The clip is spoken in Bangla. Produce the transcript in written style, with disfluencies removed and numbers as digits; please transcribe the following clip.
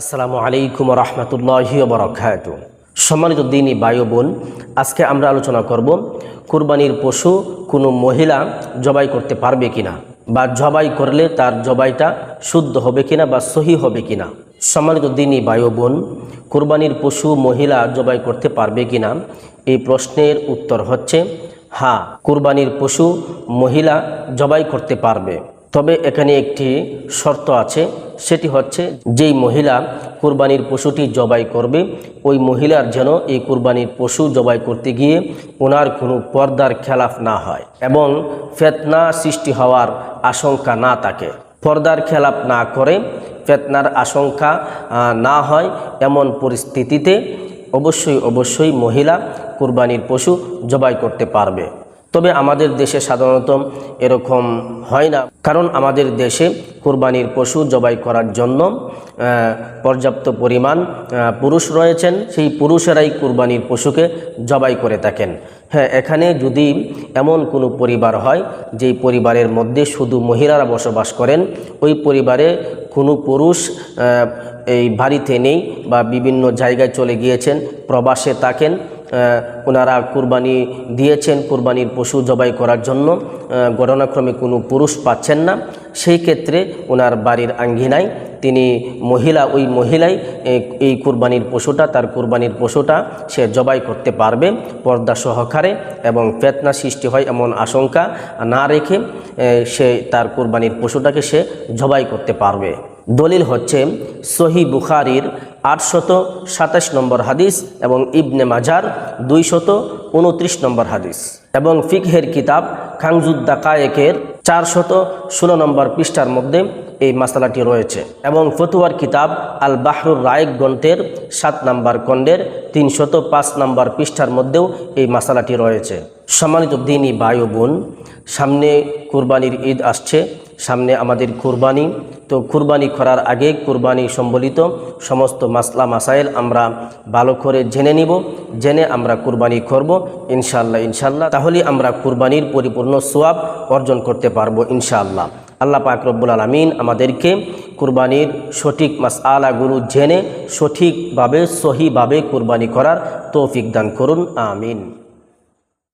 আসসালামু আলাইকুম রহমতুল্লাহি ওয়া বারাকাতুহু। সম্মানিত দিনী ভাই ও বোন, আজকে আমরা আলোচনা করব কুরবানির পশু কোনো মহিলা জবাই করতে পারবে কিনা, বা জবাই করলে তার জবাইটা শুদ্ধ হবে কিনা বা সহি হবে কিনা। সম্মানিত দিনী ভাই ও বোন, কুরবানির পশু মহিলা জবাই করতে পারবে কিনা, এই প্রশ্নের উত্তর হচ্ছে হ্যাঁ, কুরবানির পশু মহিলা জবাই করতে পারবে। তবে এখানে একটি শর্ত আছে, সেটি হচ্ছে যেই মহিলা কুরবানির পশুটি জবাই করবে ওই মহিলার যেন এই কুরবানির পশু জবাই করতে গিয়ে ওনার কোনো পর্দার খেলাফ না হয় এবং ফিতনা সৃষ্টি হওয়ার আশঙ্কা না থাকে। পর্দার খেলাফ না করে ফিতনার আশঙ্কা না হয় এমন পরিস্থিতিতে অবশ্যই মহিলা কুরবানির পশু জবাই করতে পারবে। তবে আমাদের দেশে সাধারণত এরকম হয় না, কারণ আমাদের দেশে কুরবানির পশু জবাই করার জন্য পর্যাপ্ত পরিমাণ পুরুষ রয়েছেন। সেই পুরুষেরাই কুরবানির পশুকে জবাই করে থাকেন। হ্যাঁ, এখানে যদি এমন কোনো পরিবার হয় যেই পরিবারের মধ্যে শুধু মহিলারা বসবাস করেন, ওই পরিবারে কোনো পুরুষ এই বাড়িতে নেই বা বিভিন্ন জায়গায় চলে গিয়েছেন, প্রবাসে থাকেন, ওনারা কুরবানি দিয়েছেন কুরবানির পশু জবাই করার জন্য, ঘটনাক্রমে কোনো পুরুষ পাচ্ছেন না, সেই ক্ষেত্রে ওনার বাড়ির আঙ্গিনায় তিনি ওই মহিলাই এই কুরবানির পশুটা তার কুরবানির পশুটা সে জবাই করতে পারবে পর্দা সহকারে, এবং ফিতনা সৃষ্টি হয় এমন আশঙ্কা না রেখে সে তার কুরবানির পশুটাকে সে জবাই করতে পারবে। দলিল হচ্ছে সহিহ বুখারীর 827 নম্বর হাদিস এবং ইবনে মাজার 229 নম্বর হাদিস, এবং ফিকহের কিতাব কানজুদ দাকায়েকের 416 নম্বর পৃষ্ঠার মধ্যে এই মাসালাটি রয়েছে, এবং ফতুয়ার কিতাব আল বাহরুর রায়েক গ্রন্থের 7 নম্বর খণ্ডের 305 নম্বর পৃষ্ঠার মধ্যেও এই মাসালাটি রয়েছে। সম্মানিত দ্বীনী ভাই ও বোন, সামনে কুরবানির ঈদ আসছে, সামনে আমাদের কুরবানি। তো কুরবানি করার আগে কুরবানি সম্বলিত সমস্ত মাসলা মাসাইল আমরা ভালো করে জেনে নিব, জেনে আমরা কুরবানি করব ইনশাআল্লাহ। তাহলে আমরা কুরবানির পরিপূর্ণ সওয়াব অর্জন করতে পারবো ইনশাআল্লাহ। আল্লাহ পাক রব্বুল আলামিন আমাদেরকে কুরবানির সঠিক মাসআলাগুলো জেনে সঠিকভাবে সহিভাবে কুরবানি করার তৌফিক দান করুন, আমিন।